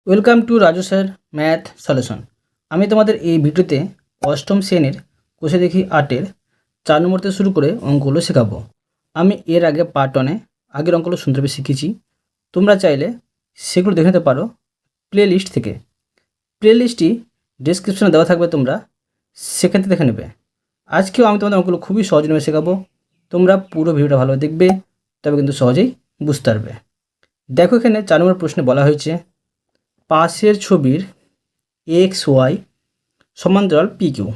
Welcome to Raju sir math solution. আমি তোমাদের এই ভিডিওতে অষ্টম শ্রেণীর কোষে দেখি আটের 4 নম্বর থেকে শুরু করে অঙ্কগুলো শেখাবো। আমি এর আগে পার্ট 1-এ আগের অঙ্কগুলো সুন্দরভাবে শিখেছি। তোমরা চাইলে সেগুলো দেখে নিতে পারো প্লে লিস্ট থেকে। প্লে লিস্টটি ডিসক্রিপশনে দেওয়া থাকবে, তোমরা সেক্ষেত্রে দেখে নেবে। আজকেও আমি তোমাদের অঙ্কগুলো খুবই সহজ নিয়ে শেখাবো। তোমরা পুরো ভিডিওটা ভালোভাবে দেখবে, তবে কিন্তু সহজেই বুঝতে পারবে। দেখো, এখানে 4 নম্বর প্রশ্নে বলা হয়েছে পাশের ছবির এক্স ওয়াই সমান্তরাল পি কিউ।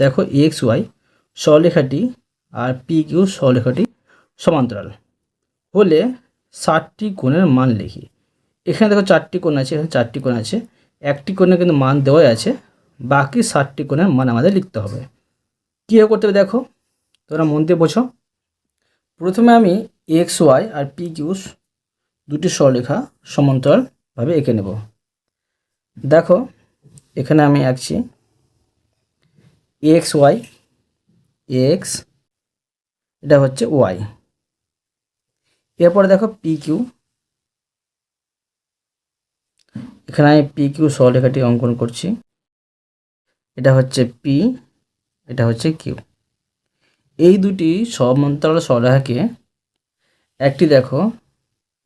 দেখো, এক্স ওয়াই সরলরেখাটি আর পি কিউ সরলরেখাটি সমান্তরাল হলে 60টি কোণের মান লিখি। এখানে দেখো 4টি কোণ আছে, এখানে 4টি কোণ আছে, একটি কোণে কিন্তু মান দেওয়াই আছে, বাকি 60টি কোণের মান আমাদের লিখতে হবে। কীভাবে করতে হবে দেখো, তোমরা মন দিয়ে বোঝো। প্রথমে আমি এক্স ওয়াই আর পি কিউ দুটি সরলরেখা সমান্তরালভাবে এঁকে নেব। দেখো, এখানে আমি আঁকছি এক্স ওয়াই, এক্স এটা হচ্ছে ওয়াই। এরপরে দেখো পি কিউ, এখানে আমি পি কিউ সরলরেখাটি অঙ্কন করছি। এটা হচ্ছে পি, এটা হচ্ছে কিউ। এই দুটি সমান্তরাল সরলরেখাকে একটি দেখো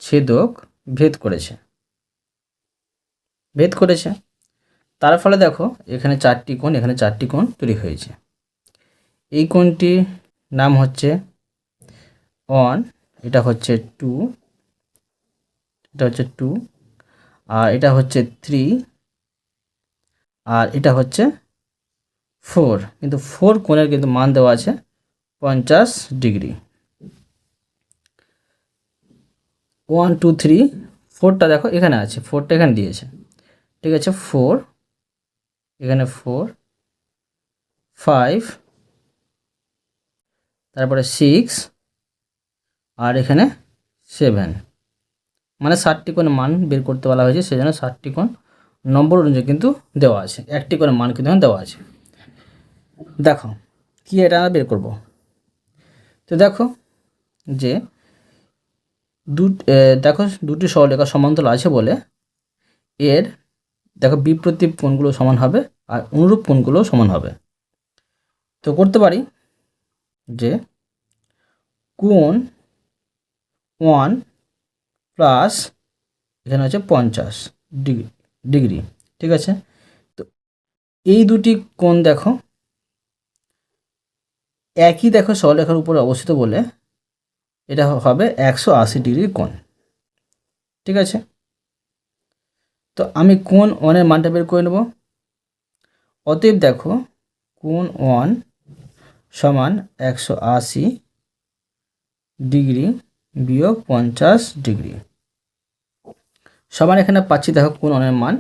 ছেদক ভেদ করেছে, তার ফলে দেখো এখানে 4টি কোণ, এখানে 4টি কোণ তৈরি হয়েছে। এই কোণটির নাম হচ্ছে 1, এটা হচ্ছে 2, এটা হচ্ছে 2, আর এটা হচ্ছে 3, আর এটা হচ্ছে 4। কিন্তু 4 কোণের কিন্তু মান দেওয়া আছে 50 ডিগ্রি। 1 2 3, 4টা দেখো এখানে আছে, 4টা এখানে দিয়েছে, ঠিক আছে। 4, এখানে 4, 5, তারপরে 6, আর এখানে 7। মানে 60টি কোণ মান বের করতে বলা হয়েছে, সেজন্য 60টি কোণ নম্বর অনুযায়ী কিন্তু দেওয়া আছে, একটি কোণের মান কিন্তু এখানে দেওয়া আছে। দেখো কি এটা আমরা বের করব। তো দেখো যে দেখো দুটি সরলরেখা সমান্তরাল আছে বলে এর দেখো বিপ্রতীপ কোণগুলো সমান হবে আর অনুরূপ কোণগুলো সমান হবে। তো করতে পারি যে কোণ 1 প্লাস এখানে হচ্ছে 50 ডিগ্রি, ঠিক আছে। তো এই দুটি কোণ দেখো একই দেখো সরলরেখার উপরে অবস্থিত বলে এটা হবে 180 ডিগ্রির কোণ, ঠিক আছে। তো আমি কোণ 1-এর মানটা বের করে নেব। অতএব দেখো কোণ 1 সমান 180 ডিগ্রি বিয়োগ 50 ডিগ্রি সমান এখানে পাচ্ছি দেখো কোণ 1-এর মান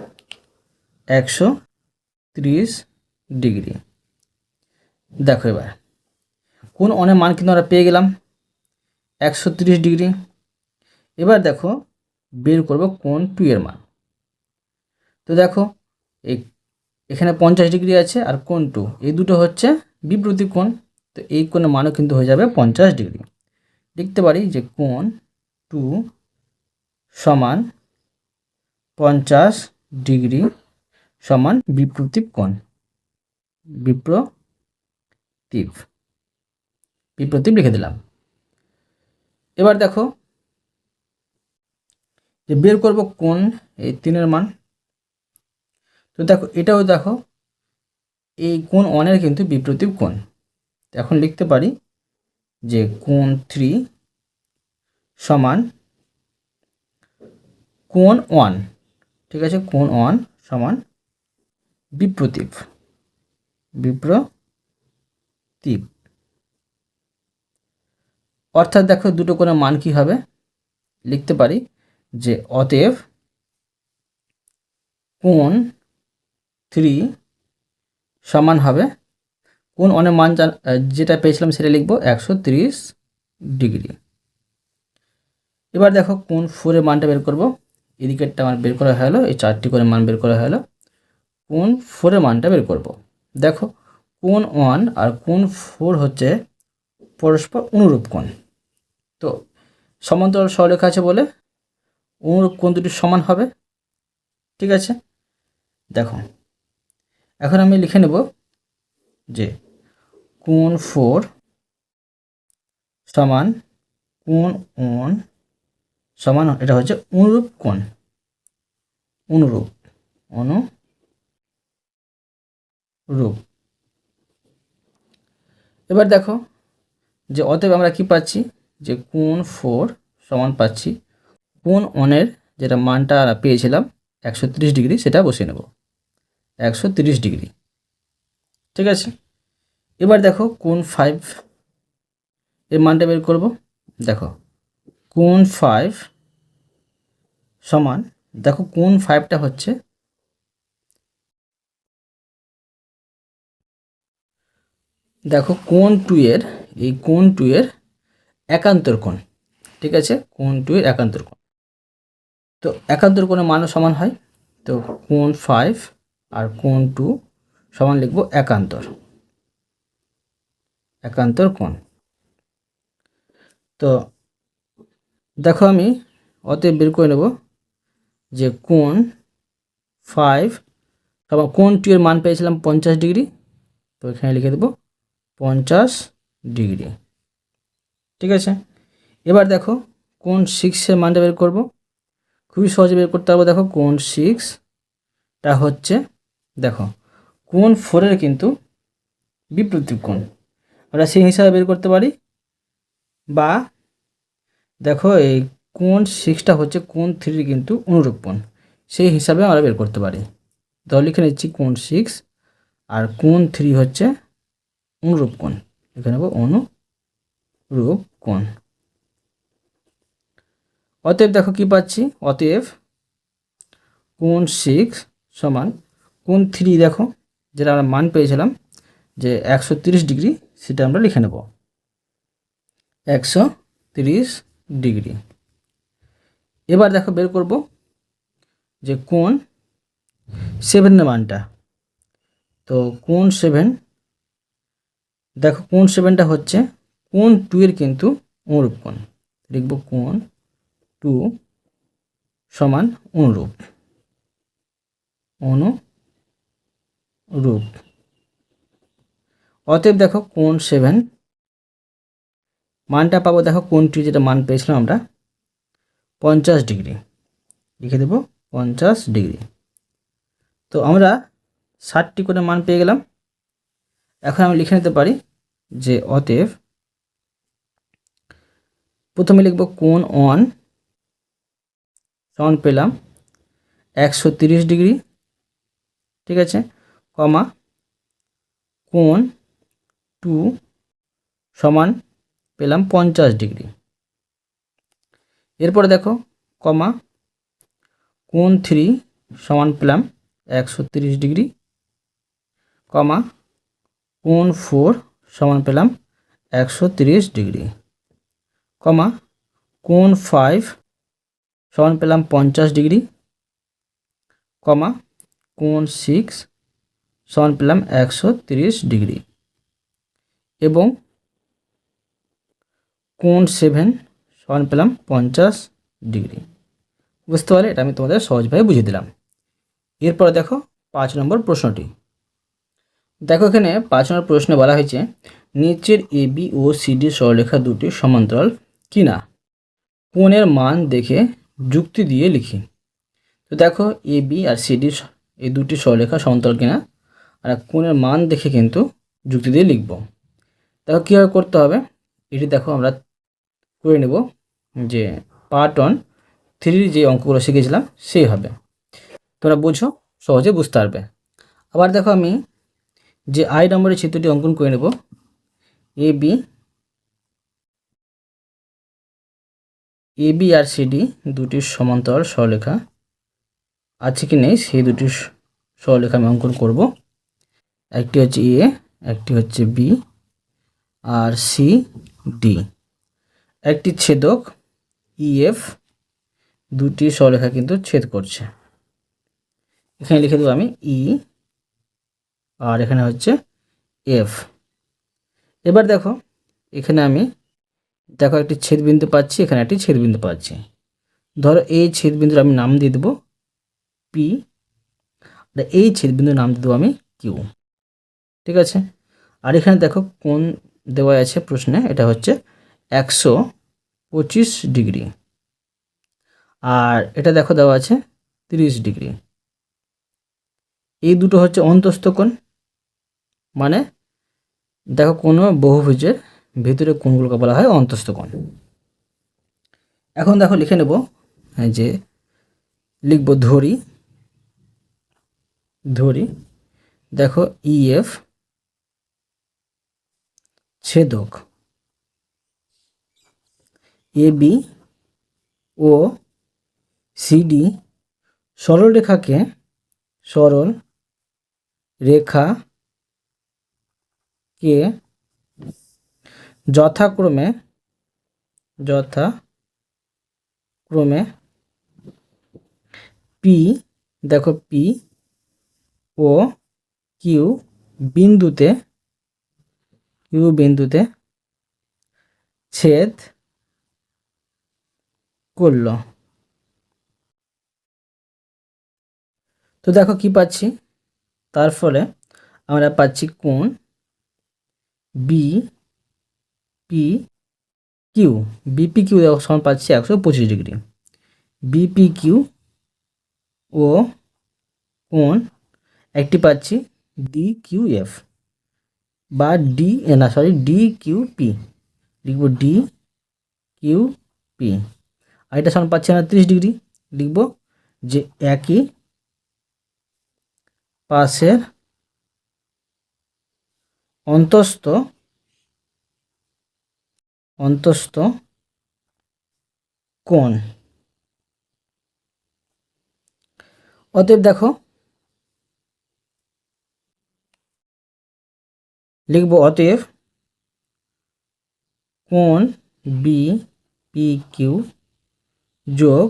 130 ডিগ্রি। দেখো এবার কোণ 1-এর মান কিন্তু আমরা পেয়ে গেলাম 130 ডিগ্রি। এবার দেখো বের করব কোণ 2-এর মান। তো দেখো এখানে 50 ডিগ্রি আছে আর কোণ 2, এই দুটো হচ্ছে বিপরীত কোণ। তো এই কোণের মানও কিন্তু হয়ে যাবে 50 ডিগ্রি। লিখতে পারি যে কোণ 2 সমান 50 ডিগ্রি সমান বিপ্রতীপ কোণ, বিপ্রতীপ লিখে দিলাম। এবার দেখো যে বের করব কোণ এই 3-এর মান। তো দেখো এটাও দেখো এই কোণ 1-এর কিন্তু বিপ্রতীপ কোণ। এখন লিখতে পারি যে কোণ 3 সমান কোণ 1, ঠিক আছে। কোণ 1 সমান বিপ্রতীপ, অর্থাৎ দেখো দুটো কোণের মান কি হবে, লিখতে পারি যে অতএব কোণ 3 সমান হবে কোণ 1-এর মান যেটা পেয়েছিলাম সেটা লিখব 130 ডিগ্রি। এবার দেখো কোণ 4-এর মানটা বের করব। এদিকেরটা আমার বের করা হলো, এই 4টি কোণের মান বের করা হলো। কোণ 4-এর মানটা বের করব। দেখো কোণ 1 আর কোণ 4 হচ্ছে পরস্পর অনুরূপ কোণ। তো সমান্তরাল সরলরেখা আছে বলে অনুরূপ কোণ দুটি সমান হবে। ঠিক আছে, দেখো এখন আমি লিখে নেব যে কোণ 4 সমান কোণ 1 সমান, এটা হচ্ছে অনুরূপ কোণ, অনুরূপ অনুরূপ। এবার দেখো যে অতএব আমরা কি পাচ্ছি, যে কোণ 4 সমান পাচ্ছি কোণ 1 যেটা মানটা পেয়েছিলাম 130 ডিগ্রি, সেটা বসিয়ে নেব 130 ডিগ্রি। ঠিক আছে, এবার দেখো কোণ 5 এর মানটা বের করব। দেখো কোণ 5 সমান, দেখো কোণ 5টা হচ্ছে, দেখো কোণ 2 এর, এই কোণ 2 এর একান্তর কোণ। ঠিক আছে, কোণ 2 এর একান্তর কোণ, তো একান্তর কোণের মানও সমান হয়। তো কোণ 5 আর কোণ 2 সমান লিখব একান্তর, একান্তর কোণ। তো দেখো আমি অতএব বের করে নেব যে কোণ 5 সমান কোণ 2 এর মান পেয়েছিলাম 50 ডিগ্রি, তো এখানে লিখে দেব 50 ডিগ্রি। ঠিক আছে, এবার দেখো কোণ 6 এর মানটা বের করব, খুবই সহজে বের করতে পারবো। দেখো কোণ 6টা হচ্ছে, দেখো কোণ 4 এর কিন্তু বিপরীত কোণ, আমরা সেই হিসাবে বের করতে পারি, বা দেখো এই কোণ 6টা হচ্ছে কোণ 3 কিন্তু অনুরূপ কোণ, সেই হিসাবে আমরা বের করতে পারি। তাহলে লিখে নিচ্ছি কোণ 6 আর কোণ 3 হচ্ছে অনুরূপ কোণ, লিখে নেব অনুরূপ কোণ। অতএব দেখো কি পাচ্ছি, অতএব কোণ 6 সমান কোণ 3, দেখো যেটা আমরা মান পেয়েছিলাম যে 130 ডিগ্রি, সেটা আমরা লিখে নেব 130 ডিগ্রি। এবার দেখো বের করব যে কোণ 7 এর মানটা। তো কোণ 7, দেখো কোণ 7টা হচ্ছে কোণ 2 এর কিন্তু অনুরূপ কোণ, লিখব কোণ 2 সমান অনুরূপ, অনুরূপ। অতএব দেখো কোণ 7 মানটা পাবো, দেখো কোণ 2 যেটা মান পেয়েছিলাম আমরা 50 ডিগ্রি, লিখে দেব 50 ডিগ্রি। তো আমরা 60টি করে মান পেয়ে গেলাম। এখন আমি লিখে নিতে পারি যে অতএব প্রথমে লিখব কোণ 1 সমান পেলাম 130 ডিগ্রি। ঠিক আছে, কমা কোণ 2 সমান পেলাম 50 ডিগ্রি। এরপরে দেখো কমা কোণ 3 সমান পেলাম 130 ডিগ্রি, কমা কোণ 4 সমান পেলাম 130 ডিগ্রি, কমা কোণ 5 সমান পেলাম 50 ডিগ্রি, কমা কোণ 6 সমান পেলাম 130 ডিগ্রি, এবং কোণ 7 সমান পেলাম 50 ডিগ্রি। বুঝতে পারলে, এটা আমি তোমাদের সহজভাবে বুঝিয়ে দিলাম। এরপরে দেখো 5 নম্বর প্রশ্নটি। দেখো এখানে 5 নম্বর প্রশ্নে বলা হয়েছে নিচের এবি ও সিডি সরলরেখা দুটি সমান্তরাল কিনা কোণের মান দেখে যুক্তি দিয়ে লিখি। তো দেখো এবি আর সিডি এই দুটি সরলরেখা সমান্তরাল কিনা, আর কোণের মান দেখে কিন্তু যুক্তি দিয়ে লিখব। দেখো কীভাবে করতে হবে, এটি দেখো আমরা করে নেব যে পার্ট 1-3 যে অঙ্কগুলো শিখেছিলাম সেইভাবে, তোমরা বুঝো, সহজে বুঝতে পারবে। আবার দেখো আমি যে আই নম্বরের চিত্রটি অঙ্কন করে নেব। এবি আর সিডি দুটি সমান্তরাল সরলরেখা আছে কি নেই সেই দুটি সরলরেখা আমি অঙ্কন করব। একটি হচ্ছে এ, একটি হচ্ছে বি আর সি ডি। একটি ছেদক ইএফ দুটি সরলরেখা কিন্তু ছেদ করছে, এখানে লিখে দেবো আমি ই, আর এখানে হচ্ছে এফ। এবার দেখো এখানে আমি দেখো একটি ছেদবিন্দু পাচ্ছি, এখানে একটি ছেদবিন্দু পাচ্ছি। ধরো এই ছেদবিন্দুর আমি নাম দিয়ে দেবো পি এই ছেদবিন্দুর নাম দিয়ে দেবো আমি কিউ। ঠিক আছে, আর এখানে দেখো কোণ দেওয়া আছে প্রশ্নে, এটা হচ্ছে 125 ডিগ্রি, আর এটা দেখো দেওয়া আছে 30 ডিগ্রি। এই দুটো হচ্ছে অন্তস্থ কোণ, মানে দেখো কোনো বহুভুজের ভিতরে কোণগুলোকে বলা হয় অন্তস্থ কোণ। এখন দেখো লিখে নেব, যে লিখব ধরি, দেখো ইএফ ছেদক এবি ও সিডি সরল রেখাকে যথাক্রমে পি, দেখো পি ও কিউ বিন্দুতে ছেদ করল। তো দেখো কি পাচ্ছি, তার ফলে আমরা পাচ্ছি কোণ বিপিকিউ দেখো সমান পাচ্ছি 125 ডিগ্রি। বিপিকিউ ও কোণ একটি পাচ্ছি ডিকিউএফ বা ডিকিউপি, লিখব ডিকিউপি। আর এটা সমান পাচ্ছি আমরা 30 ডিগ্রি, লিখব যে একই পাশের অন্তস্থ কোণ। অতএব দেখো লিখব অতএব কোণ বিপিকিউ যোগ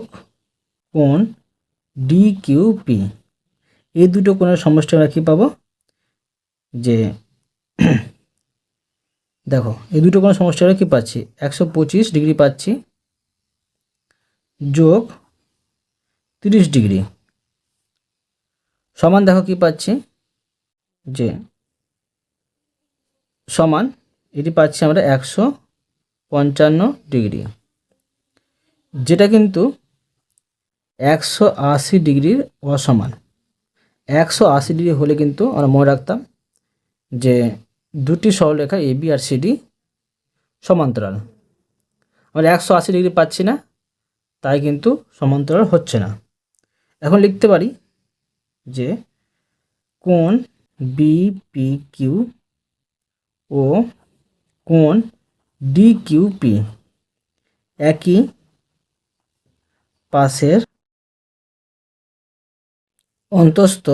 কোণ ডিকিউপি, এই দুটো কোণের সমষ্টি আমরা কী পাবো, যে দেখো এই দুটো কোণের সমষ্টি আমরা কী পাচ্ছি, 125 ডিগ্রি পাচ্ছি যোগ 30 ডিগ্রি সমান দেখো কি পাচ্ছি, যে সমান এটি পাচ্ছি আমরা 155 ডিগ্রি, যেটা কিন্তু 180 ডিগ্রির অসমান। 180 ডিগ্রি হলে কিন্তু আমরা মনে রাখতাম যে দুটি সরলরেখা এবি আর সিডি সমান্তরাল। আমরা 180 ডিগ্রি পাচ্ছি না, তাই কিন্তু সমান্তরাল হচ্ছে না। এখন লিখতে পারি যে কোণ বিপিকিউ ও কোণ ডিকিউপি একই পাশের অন্তস্থ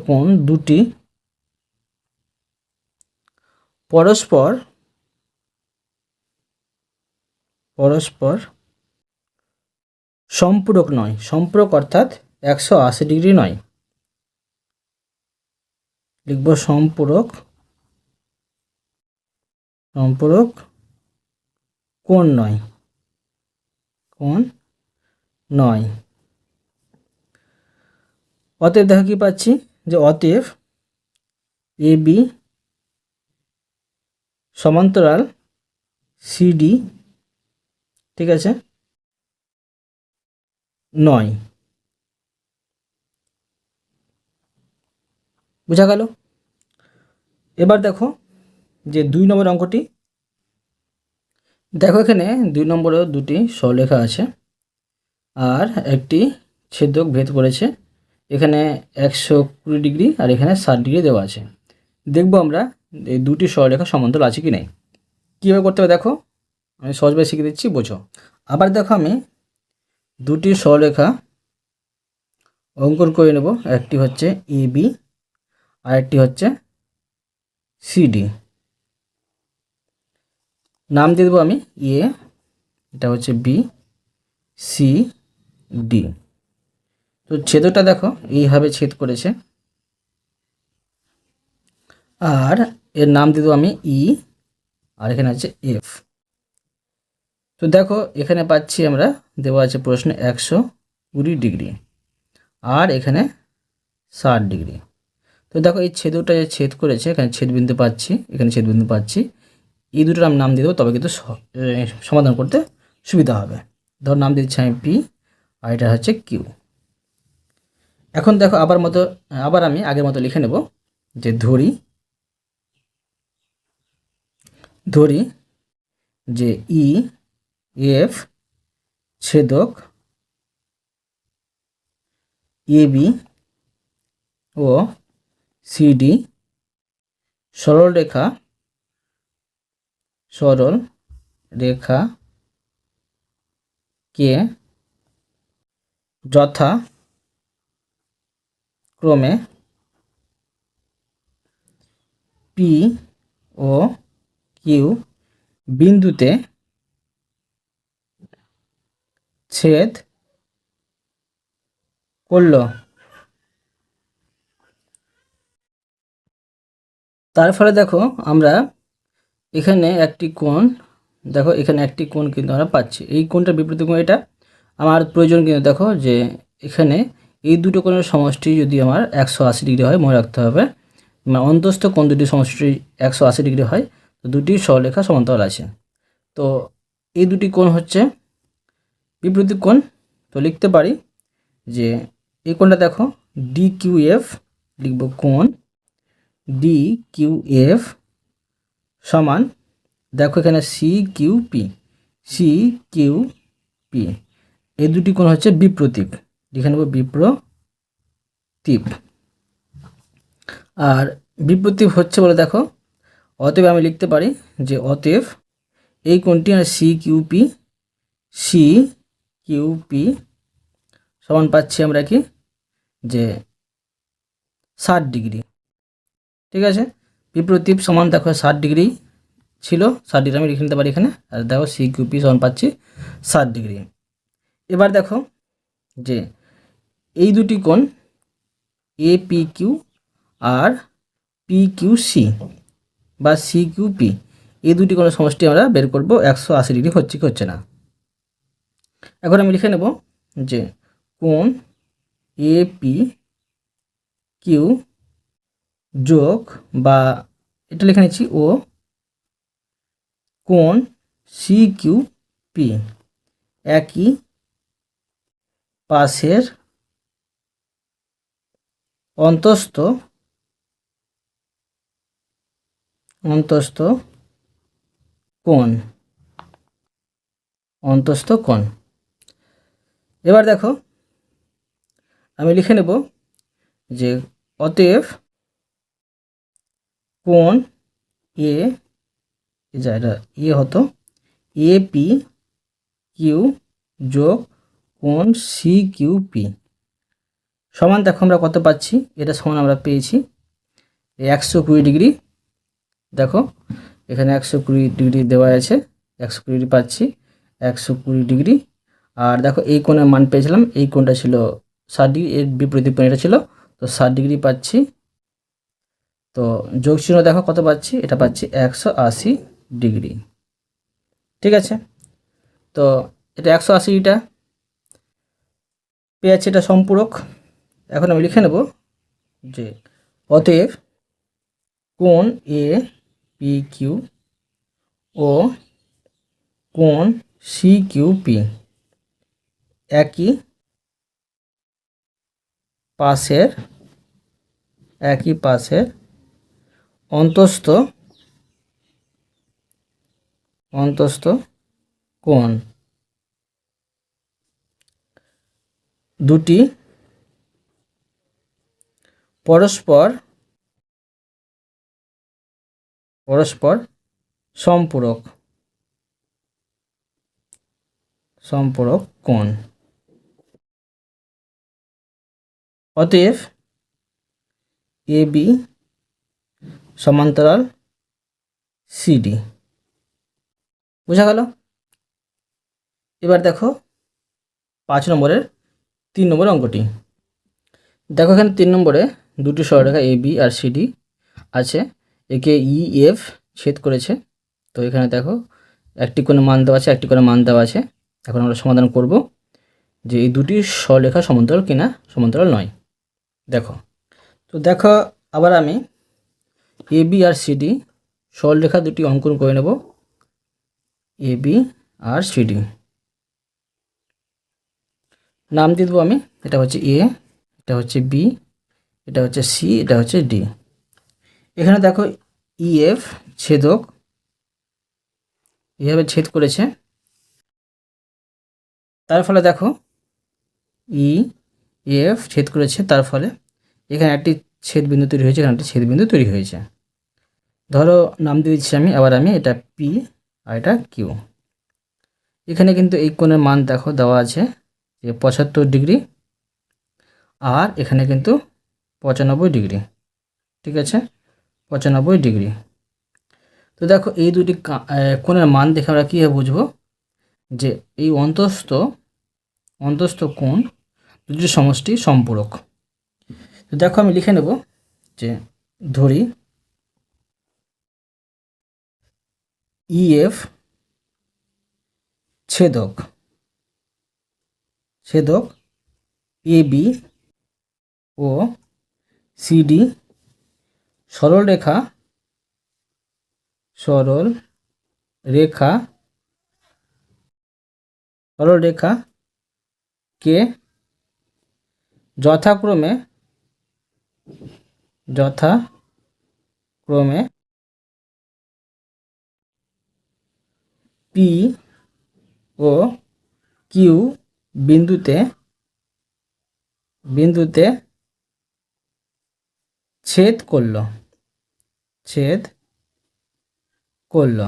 কোণ দুটি পরস্পর সম্পূরক নয়। সম্পূরক অর্থাৎ 180 ডিগ্রি নয়, লিখব সম্পূরক কোণ নয়। অতএব দেখো কি পাচ্ছি, যে অতএব এবি সমান্তরাল সিডি, ঠিক আছে, নয়। বোঝা গেল? এবার দেখো যে 2 নম্বর অঙ্কটি, দেখো এখানে 2 নম্বরেও দুটি সরলরেখা আছে আর একটি ছেদক ভেদ করেছে। এখানে 120 ডিগ্রি আর এখানে 60 ডিগ্রি দেওয়া আছে। দেখব আমরা এই দুটি সরলরেখা সমান্তরাল আছে কি নাই। কীভাবে করতে হবে দেখো, আমি সহজভাবে শিখিয়ে দিচ্ছি, বোঝো। আবার দেখো আমি দুটি সরলরেখা অঙ্কন করে নেব, একটি হচ্ছে এবি আর একটি হচ্ছে সিডি। নাম দিয়ে দেবো আমি এ, এটা হচ্ছে বি, সি, ডি। তো ছেদটা দেখো এইভাবে ছেদ করেছে, আর এর নাম দিয়ে দেবো আমি ই, আর এখানে আছে এফ। তো দেখো এখানে পাচ্ছি আমরা, দেওয়া আছে প্রশ্নে 120 ডিগ্রি আর এখানে 60 ডিগ্রি। তো দেখো এই ছেদটা যে ছেদ করেছে, এখানে ছেদবিন্দু পাচ্ছি, এখানে ছেদবিন্দু পাচ্ছি, এই দুটোর আমি নাম দিয়ে দেবো, তবে কিন্তু সমাধান করতে সুবিধা হবে। ধর নাম দিচ্ছি আমি পি আর এটা হচ্ছে কিউ। এখন দেখো আবার আমি আগের মতো লিখে নেব যে ধরি যে ই এফ ছেদক এবি ও সিডি সরল রেখা কে যথাক্রমে পি ও কিউ বিন্দুতে ছেদ করল। তার ফলে দেখো আমরা এখানে একটি কোণ, দেখো এখানে একটি কোণ কিন্তু আমরা পাচ্ছি, এই কোণটা বিপরীত কোণ, এটা আমার প্রয়োজন কিন্তু দেখো যে এখানে এই দুটো কোণের সমষ্টি যদি আমার 180 ডিগ্রি হয়, মনে রাখতে হবে, মানে অন্তস্থ কোণ দুটি সমষ্টি 180 ডিগ্রি হয়, তো দুটি সরলরেখা সমান্তরাল আছে। তো এই দুটি কোণ হচ্ছে বিপরীত কোণ। তো লিখতে পারি যে এই কোণটা দেখো DQF, লিখব কোণ DQF সমান, দেখো এখানে CQP এই দুটি কোণ হচ্ছে বিপ্রতীপ, লিখে নেব বিপ্রতীপ। আর বিপ্রতীপ হচ্ছে বলে দেখো, অতএব আমি লিখতে পারি যে অতএব এই কোণটি CQP সমান পাচ্ছি আমরা কি যে 60 ডিগ্রি। ঠিক আছে, বিপ্রতীপ সমান দেখো 60 ডিগ্রি ছিল, 60 ডিগ্রি আমি লিখে নিতে পারি এখানে, আর দেখো CQP সমান পাচ্ছি 60 ডিগ্রি। এবার দেখো যে এই দুটি কোণ APQ আর PQC বা CQP, এই দুটি কোণের সমষ্টি আমরা বের করব 180 ডিগ্রি হচ্ছে কি হচ্ছে না। এখন আমি লিখে নেব যে কোণ APQ যোগ, বা এটা লিখে নিচ্ছি, ও কোণ CQP একই পাশের অন্তস্থ কোণ। এবার দেখো আমি লিখে নেব যে অতএব কোণ এটা হতো APQ যোগ কোণ CQP সমান, দেখো আমরা কত পাচ্ছি, এটা সমান আমরা পেয়েছি 120 ডিগ্রি। দেখো এখানে 120 ডিগ্রি দেওয়া আছে, 120 ডিগ্রি পাচ্ছি, 120 ডিগ্রি। আর দেখো এই কোণের মান পেয়েছিলাম, এই কোণটা ছিল 60 ডিগ্রি, এর বিপরীত কোণ এটা ছিল, তো 60 ডিগ্রি পাচ্ছি। তো যোগ চিহ্ন দেখো কত পাচ্ছি, এটা পাচ্ছি 180 ডিগ্রি। ঠিক আছে, তো এটা 180টা পেয়েছে, এটা সম্পূরক। এখন আমি লিখে নেব যে অতএব কোণ APQ ও কোণ CQP একই পাশের অন্তস্থ কোণ। দুটি পরস্পর সম্পূরক কোণ। অতএব AB সমান্তরাল CD। বোঝা গেল? এবার দেখো 5 নম্বরের 3 নম্বর অঙ্কটি। দেখো এখানে 3 নম্বরে দুটি সরলরেখা AB আর CD আছে, একে EF ছেদ করেছে। তো এখানে দেখো একটি কোণে মান দেওয়া আছে, একটি কোণে মান দেওয়া আছে। এখন আমরা সমাধান করব যে এই দুটি সরলরেখা সমান্তরাল কিনা সমান্তরাল নয়। দেখো, তো দেখো আবার আমি এবি আর সিডি সরলরেখা দুটি অঙ্কন করে নেব। এবি আর সিডি নাম দিয়ে দেবো আমি। এটা হচ্ছে এ, এটা হচ্ছে বি, এটা হচ্ছে সি, এটা হচ্ছে ডি। এখানে দেখো ইএফ ছেদক এভাবে ছেদ করেছে, তার ফলে দেখো ই এফ ছেদ করেছে, তার ফলে এখানে একটি ছেদ বিন্দু তৈরি হয়েছে, এখানে একটি ছেদ বিন্দু তৈরি হয়েছে। ধরো নাম দিয়ে দিচ্ছি আমি, আবার আমি এটা পি আর এটা কিউ। এখানে কিন্তু এই কোণের মান দেখো দেওয়া আছে যে 75 ডিগ্রি, আর এখানে কিন্তু 95 ডিগ্রি। ঠিক আছে, 95 ডিগ্রি। তো দেখো এই দুটি কোণের মান দেখে আমরা কীভাবে বুঝবো যে এই অন্তস্থ কোণ দুটির সমষ্টি সম্পূরক। তো দেখো আমি লিখে নেব যে ধরি ইএফ ছেদক এবি ও সিডি সরলরেখা কে যথাক্রমে পি ও কিউ বিন্দুতে ছেদ করল।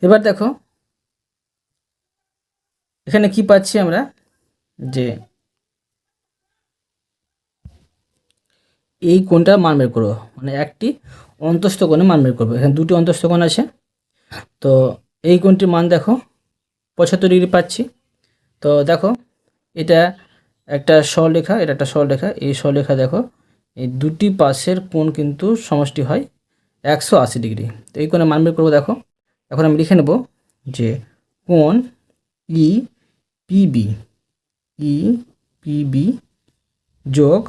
এবার দেখো এখানে কি পাচ্ছি আমরা, যে এই কোণটার মান বের করবো, মানে একটি অন্তস্থ কোণের মান বের করবো। এখানে দুটি অন্তস্থ কোণ আছে, তো এই কোণটির মান দেখো 75 ডিগ্রি পাচ্ছি। তো দেখো এটা একটা সরলরেখা, এটা একটা সরলরেখা। এই সরলরেখা দেখো এই দুটি পাশের কোণ কিন্তু সমষ্টি হয় 180 ডিগ্রি। তো এই কোণের মান বের করবো। দেখো এখন আমি লিখে নেব যে কোণ ই পিবি যোগ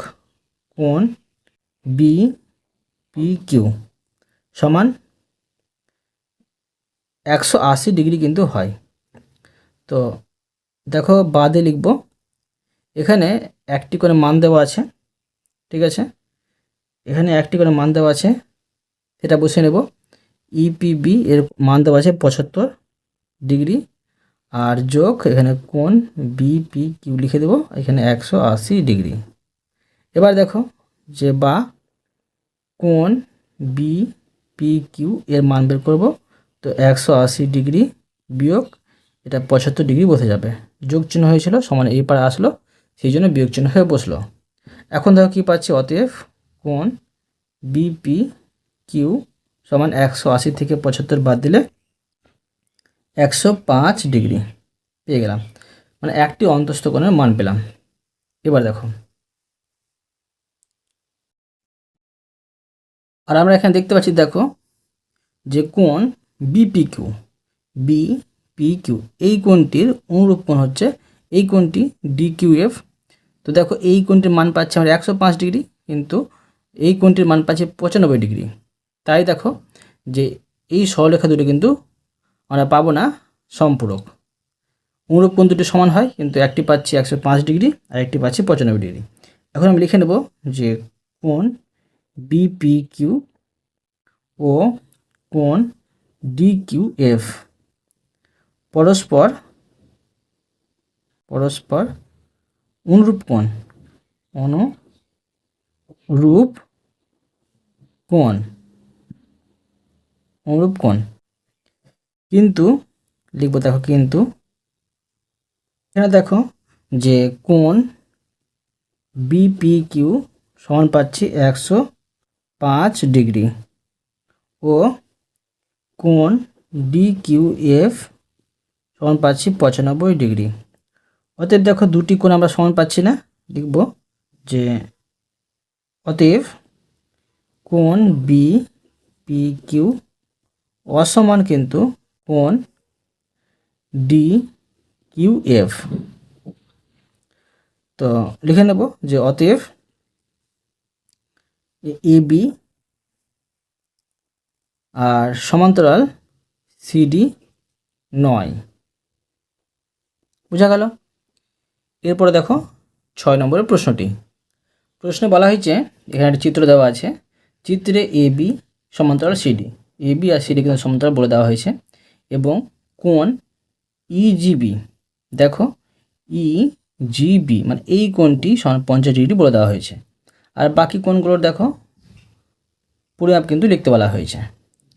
কোণ বিপিকিউ সমান 180 ডিগ্রি কিন্তু হয়। তো দেখো বাদে লিখব, এখানে একটি করে মান দেওয়া আছে। ঠিক আছে, এখানে একটি করে মান দেওয়া আছে, সেটা বসে নেব। ইপিবি এর মান দেওয়া আছে 75 ডিগ্রি, আর যোগ এখানে কোণ বিপিকিউ লিখে দেব এখানে 180 ডিগ্রি। এবার দেখো যে বা কোণ বিপিকিউ এর মান বের করব। তো 180 ডিগ্রি বিয়োগ এটা 75 ডিগ্রি বসে যাবে, যোগ চিহ্ন হয়েছিল সমান এই পারে আসলো, সেই জন্য বিয়োগ চিহ্ন হয়ে বসলো। এখন দেখো কী পাচ্ছি, অতএব কোণ বিপিকিউ সমান 180 থেকে 75 বাদ দিলে 105 ডিগ্রি পেয়ে গেলাম, মানে একটি অন্তস্থ কোণের মান পেলাম। এবার দেখো, আর আমরা এখানে দেখতে পাচ্ছি দেখো যে কোণ বিপিকিউ এই কোণটির অনুরূপ কোণ হচ্ছে এই কোণটি ডিকিউএফ। তো দেখো এই কোণটির মান পাচ্ছি আমরা 105 ডিগ্রি, কিন্তু এই কোণটির মান পাচ্ছি 95 ডিগ্রি। তাই দেখো যে এই সরলরেখা দুটি কিন্তু আমরা পাবো না সম্পূরক। অনুরূপ কোণ দুটি সমান হয়, কিন্তু একটি পাচ্ছি 105 ডিগ্রি আর একটি পাচ্ছি 95 ডিগ্রি। এখন আমি লিখে নেব যে কোণ বিপিকিউ ও কোণ ডিকিউএফ পরস্পর অনুরূপ কোণ কিন্তু লিখবো, দেখো কিন্তু এখানে দেখো যে কোণ বিপিকিউ সমান পাচ্ছি 105 ডিগ্রি ও কোণ ডিকিউএফ সমান পাচ্ছি 95 ডিগ্রি। অতএব দেখো দুটি কোণ আমরা সমান পাচ্ছি না, লিখব যে অতএব কোণ বিপিকিউ অসমান কিন্তু কোণ ডি কিউ এফ। তো লিখে নেব যে অতএব এ বি আর সমান্তরাল সিডি নয়। বোঝা গেল? এরপরে দেখো 6 নম্বরের প্রশ্নটি। প্রশ্নে বলা হয়েছে, এখানে একটা চিত্র দেওয়া আছে, চিত্রে এ বি সমান্তরাল CD, A B R CD কিন্তু সমান্তরাল বলে দেওয়া হয়েছে, এবং কোণ ইজিবি, দেখো ইজিবি মানে এই কোণটি 50 ডিগ্রি বলে দেওয়া হয়েছে। আর বাকি কোণগুলোর দেখো পরিমাপ কিন্তু লিখতে বলা হয়েছে।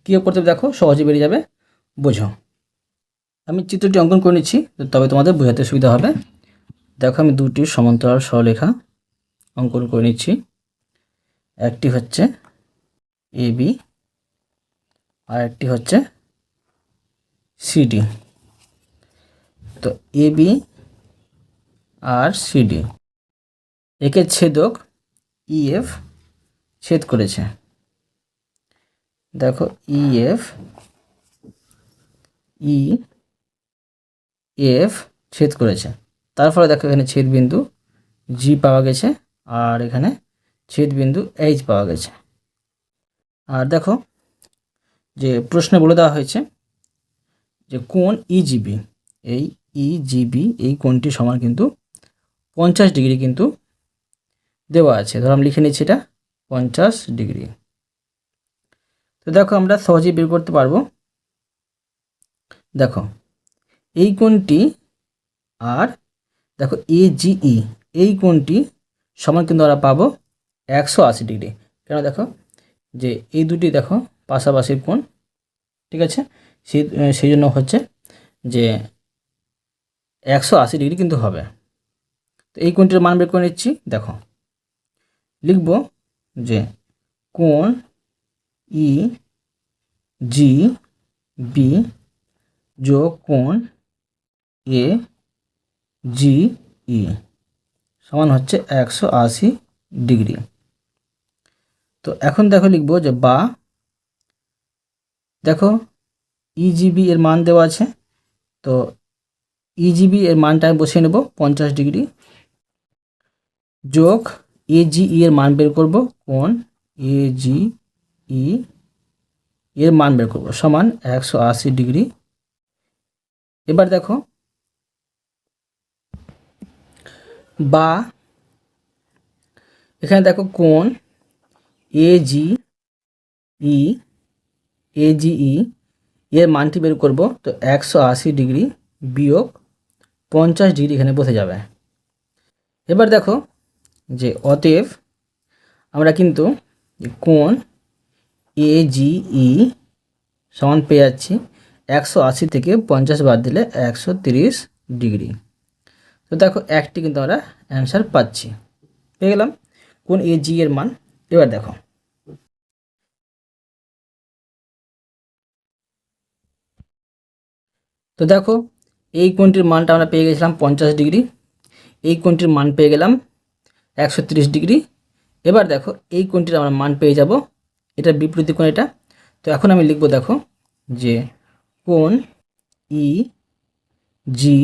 কী করতে হবে দেখো, সহজে বেরিয়ে যাবে, বোঝো। আমি চিত্রটি অঙ্কন করে নিচ্ছি, তবে তোমাদের বোঝাতে সুবিধা হবে। দেখো আমি দুটি সমান্তরাল সরলরেখা অঙ্কন করে নিচ্ছি। একটি হচ্ছে এ বি আর একটি হচ্ছে সিডি। তো এ বি আর সিডি, একে ছেদক ইএফ ছেদ করেছে। দেখো ইএফ এফ ছেদ করেছে, তার ফলে দেখো এখানে ছেদ বিন্দু জি পাওয়া গেছে আর এখানে ছেদ বিন্দু এইচ পাওয়া গেছে। আর দেখো যে প্রশ্নে বলে দেওয়া হয়েছে যে কোণ ইজিবি, এই ইজিবি এই কোণটি সমান কিন্তু 50 ডিগ্রি কিন্তু দেওয়া আছে। ধরো আমি লিখে নিচ্ছি এটা 50 ডিগ্রি। তো দেখো আমরা সহজেই বের করতে পারবো। দেখো এই কোণটি আর দেখো এজিই এই কোণটি সমান কিন্তু আমরা পাবো 180 ডিগ্রি। কেন দেখো যে এই দুটি দেখো পাশাপাশির কোণ, ঠিক আছে, সেই জন্য হচ্ছে যে 180 ডিগ্রি কিন্তু হবে। তো এই কোণটির মান বের করে নিচ্ছি। দেখো লিখব যে কোণ ই জি বি যোগ কোণ এ জি ই সমান হচ্ছে 180 ডিগ্রি। তো এখন দেখো লিখব যে বা, দেখো ইজিবি এর মান দেওয়া আছে, তো ইজিবি এর মানটা আমি বসিয়ে নেব 50 ডিগ্রি, যোগ এজিই এর মান বের করব, কোণ এজিই এর মান বের করব সমান 180 ডিগ্রি। এবার দেখো বা, এখানে দেখো কোণ এজিই এর মানটি বের করব, তো 180 ডিগ্রি বিয়োগ 50 ডিগ্রি এখানে বসে যাবে। এবার দেখো যে অতএব আমরা কিন্তু কোণ এজিই সমান পেয়ে যাচ্ছি 180 থেকে 50 বাদ দিলে 130 ডিগ্রি। তো দেখো একটি কিন্তু আমরা অ্যান্সার পাচ্ছি, পেয়ে গেলাম কোণ এজি এর মান। এবার দেখো তো দেখো এই কোণটির মানটা আমরা পেয়ে গেছিলাম 50 ডিগ্রি, এই কোণটির মান পেয়ে গেলাম 130 ডিগ্রি। এবার দেখো এই কোণটির আমরা মান পেয়ে যাব, এটা বিপরীত কোণ এটা। তো এখন আমি লিখব দেখো যে কোণ ই জি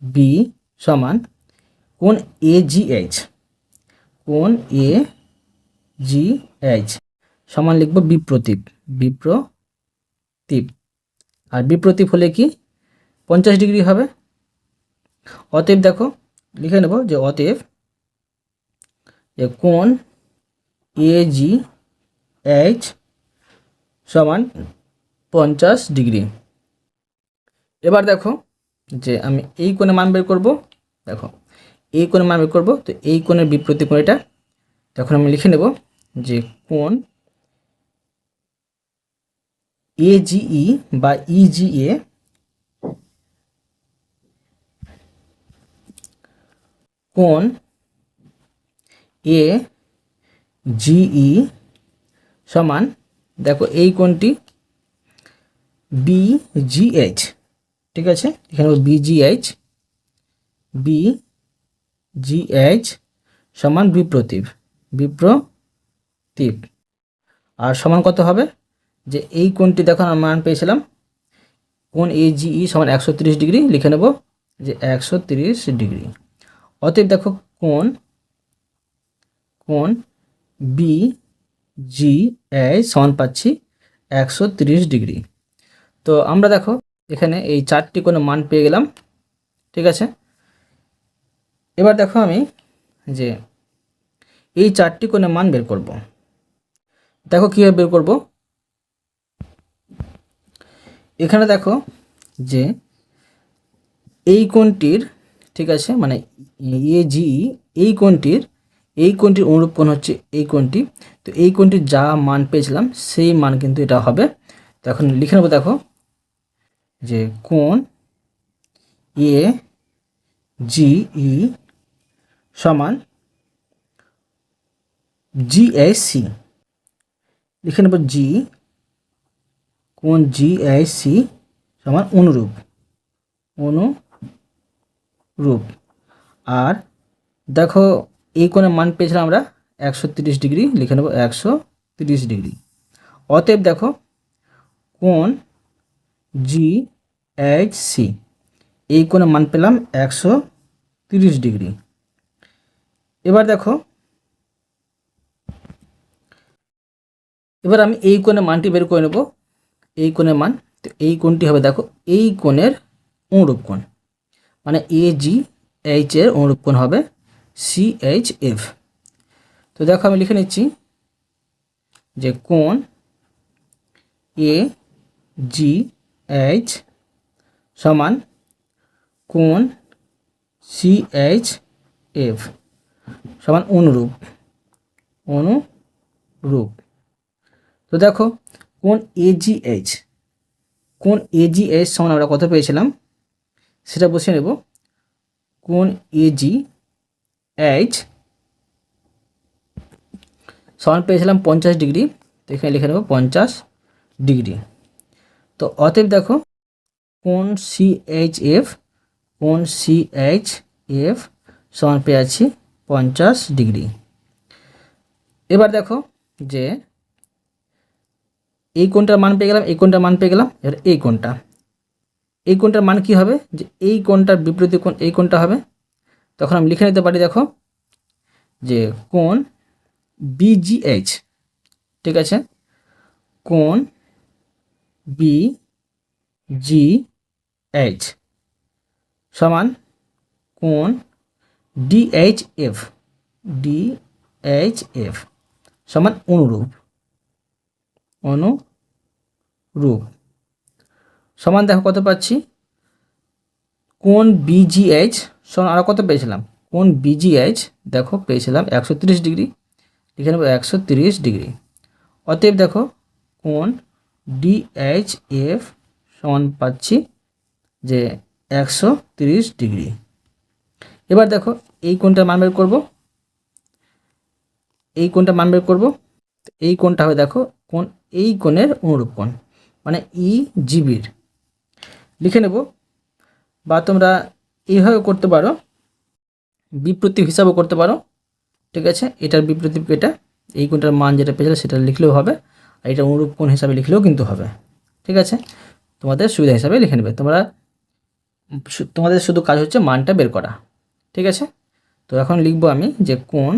বি সমান কোণ এ জি এইচ, কোণ এ জি এইচ সমান লিখব বিপ্রতীপ, বিপ্রতীপ। আর বিপ্রতীপ হলে কি 50 ডিগ্রি হবে। অতএব দেখো লিখে নেব যে অতএব যে কোণ এ জি এইচ সমান 50 ডিগ্রি। এবার দেখো যে আমি এই কোণের মান বের করব। দেখো এই কোণের মান বের করব, তো এই কোণের বিপরীত কোণ এটা। তখন আমি লিখে নেব যে কোণ এজিই বা ইজিএ কোণ এ জিই সমান, দেখো এই কোণটি বিজিএইচ, ঠিক আছে, এখানে বিজিএইচ সমান বিপ্রতীপ, আর সমান কত হবে যে এই কোণটি দেখো আমরা মান পেয়েছিলাম কোণ AGE সমান 130 ডিগ্রি, লিখে নেব যে 130 ডিগ্রি। অতএব দেখো কোণ BGH সমান পাচ্ছি 130 ডিগ্রি। তো আমরা দেখো এখানে এই চারটি কোণের মান পেয়ে গেলাম, ঠিক আছে। এবার দেখো আমি যে এই চারটি কোণের মান বের করব। দেখো কীভাবে বের করব। এখানে দেখো যে এই কোণটির, ঠিক আছে, মানে AGE এই কোণটির অনুরূপ কোণ হচ্ছে এই কোণটি। তো এই কোণটির যা মান পেয়েছিলাম সেই মান কিন্তু এটা হবে। তো এখন লিখে নেব, দেখো যে কোণ AGE সমান GAC, লিখে নেব কোণ GAC সমান অনুরূপ। আর দেখো এই কোণের মান পেয়েছিলাম আমরা 130 ডিগ্রি, লিখে নেব 130 ডিগ্রি। অতএব দেখো কোণ GHC এই কোণের মান পেলাম 130 ডিগ্রি। এবার দেখো এবার আমি এই কোণের মানটি বের করে নেব, এই কোণের মান। তো এই কোণটি হবে দেখো এই কোণের অনুরূপ কোণ, মানে AGH এর অনুরূপ কোণ হবে CHF। তো দেখো আমি লিখে নিচ্ছি যে কোণ AGH সমান কোণ CHF সমান অনুরূপ। তো দেখো কোণ AGH সমান আমরা কত পেয়েছিলাম সেটা বসিয়ে নেব। কোণ AGH সমান পেয়েছিলাম 50 ডিগ্রি, তো এখানে লিখে নেব 50 ডিগ্রি। তো অতএব দেখো কোণ CHF সমান পেয়ে আছি 50 ডিগ্রি। এবার দেখো যে এই কোণটার মান পেয়ে গেলাম, এই কোণটার মান পেয়ে গেলাম। এবার এই কোণটার মান কি হবে, যে এই কোণটার বিপরীত কোণ এই কোণটা হবে। তখন আমি লিখে নিতে পারি দেখো যে কোণ BGH, ঠিক আছে, কোণ BGH সমান কোণ DHF সমান অনুরূপ সমান দেখো কত পাচ্ছি, কোণ BGH সমান আরও কত পেয়েছিলাম, কোণ BGH দেখো পেয়েছিলাম 130 ডিগ্রি, লিখে নেব 130 ডিগ্রি। অতএব দেখো কোণ DHF সমান পাচ্ছি যে 130 ডিগ্রি। এবার দেখো এই কোণটার মান বের করব, এই কোণটা হবে দেখো কোণ এই কোণের অনুরূপ কোণ, মানে EGBর লিখে নেব। বা তোমরা এইভাবে করতে পারো, বিপ্রতীপ হিসাবেও করতে পারো, ঠিক আছে। এটার বিপ্রতীপ এটা, এই কোণটার মান যেটা পেয়েছিল সেটা লিখলেও হবে, আর এটা অনুরূপ কোণ হিসাবে লিখলেও কিন্তু হবে, ঠিক আছে। তোমাদের সুবিধা হিসাবে লিখে নেবে তোমরা, তোমাদের শুধু কাজ হচ্ছে মানটা বের করা, ঠিক আছে। তো এখন লিখব আমি যে কোণ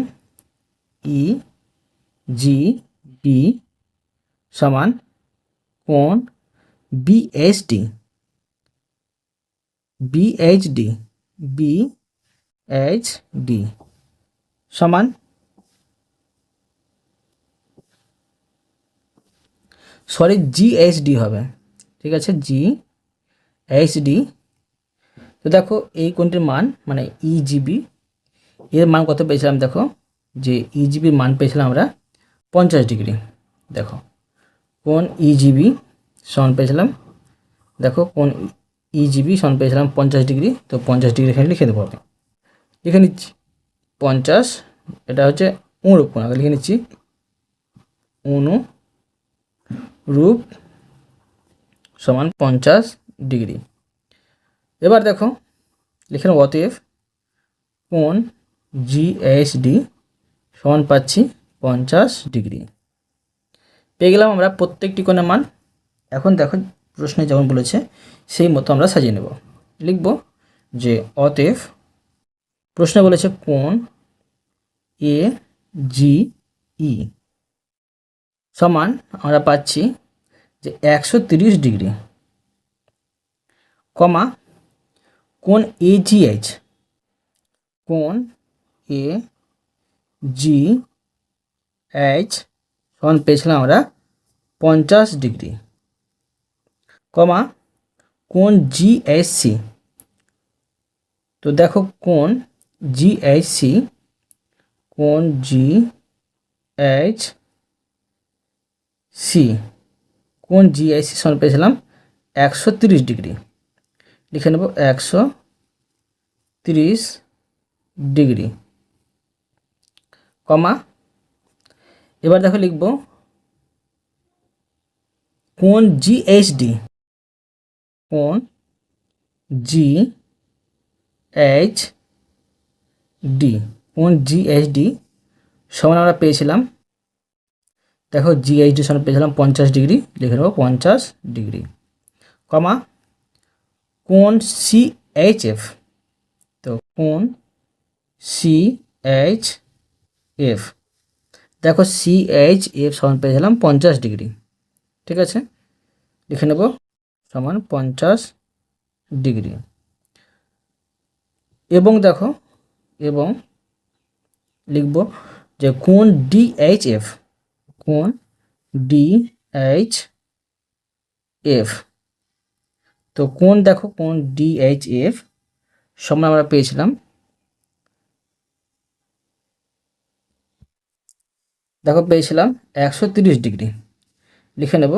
EGB সমান কোণ BHD সমান GHD হবে, ঠিক আছে, GHD। তো দেখো এই কোণটির মান মানে EGB এর মান কত পেয়েছিলাম, দেখো যে EGBর মান পেয়েছিলাম আমরা 50 ডিগ্রি। দেখো কোণ EGB সমান পেয়েছিলাম, দেখো কোণ EGB সমান পেয়েছিলাম 50 ডিগ্রি। তো 50 ডিগ্রি এখানে লিখে দেবো, লিখে নিচ্ছি 50, এটা হচ্ছে অনুরূপ কোণ, আগে লিখে নিচ্ছি অনুরূপ সমান 50 ডিগ্রি। এবার দেখো লিখে নেব অতএব কোণ GHD সমান পাচ্ছি 50 ডিগ্রি। পেয়ে গেলাম আমরা প্রত্যেকটি কোণের মান। এখন দেখো প্রশ্নে যেমন বলেছে সেই মতো আমরা সাজিয়ে নেব। লিখব যে অতএব প্রশ্নে বলেছে কোণ এ জি ই সমান আমরা পাচ্ছি যে 130 ডিগ্রি, কমা কোণ এ জি এইচ, কোণ এ জি এইচ সমান পেয়েছিলাম আমরা 50 ডিগ্রি, কমা কোণ জি এইচ সি। তো দেখো কোণ জি এইচ সি, কোণ জি এইচ সি, কোণ জি এইচ সি সমান পেয়েছিলাম 130 ডিগ্রি। লিখে নেব 130 ডিগ্রি, কমা এবার দেখো লিখব কোণ জি এইচ ডি, কোণ জি এইচ ডি, কোণ জি এইচ ডি সমান আমরা পেয়েছিলাম, দেখো জি এইচ ডি সমান পেয়েছিলাম 50 ডিগ্রি। লিখে নেব 50 ডিগ্রি, কমা কোণ সি এইচ এফ, তো কোণ সি এইচ এফ, দেখো সি এইচ এফ সমান পেয়েছিলাম 50 ডিগ্রি। ঠিক আছে, লিখে নেব সমান 50 ডিগ্রি। এবং দেখো এবং লিখব যে কোণ ডি এইচ এফ, কোণ ডি এইচ এফ, তো কোণ দেখো কোণ ডি এইচ এফ সমান আমরা পেয়েছিলাম, দেখো পেয়েছিলাম 130 ডিগ্রি। লিখে নেব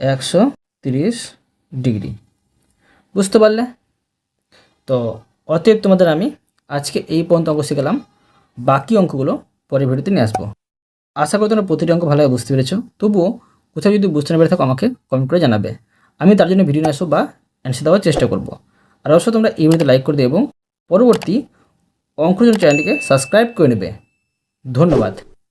130 ডিগ্রি। বুঝতে পারলে? তো অতএব তোমাদের আমি আজকে এই পর্যন্ত অঙ্ক শিখলাম, বাকি অঙ্কগুলো পরের ভিডিওতে নিয়ে আসবো। আশা করি তোমরা প্রতিটি অঙ্ক ভালোভাবে বুঝতে পেরেছো। তবুও কোথাও যদি বুঝতে না পেরে থাকো আমাকে কমেন্ট করে জানাবে, আমি তার জন্য ভিডিও নিয়ে আসবো বা অ্যান্সার দেওয়ার চেষ্টা করব। আর অবশ্যই তোমরা এই ভিডিওতে লাইক করে দেবে এবং পরবর্তী অঙ্কের জন্য চ্যানেলটিকে সাবস্ক্রাইব করে নেবে। ধন্যবাদ।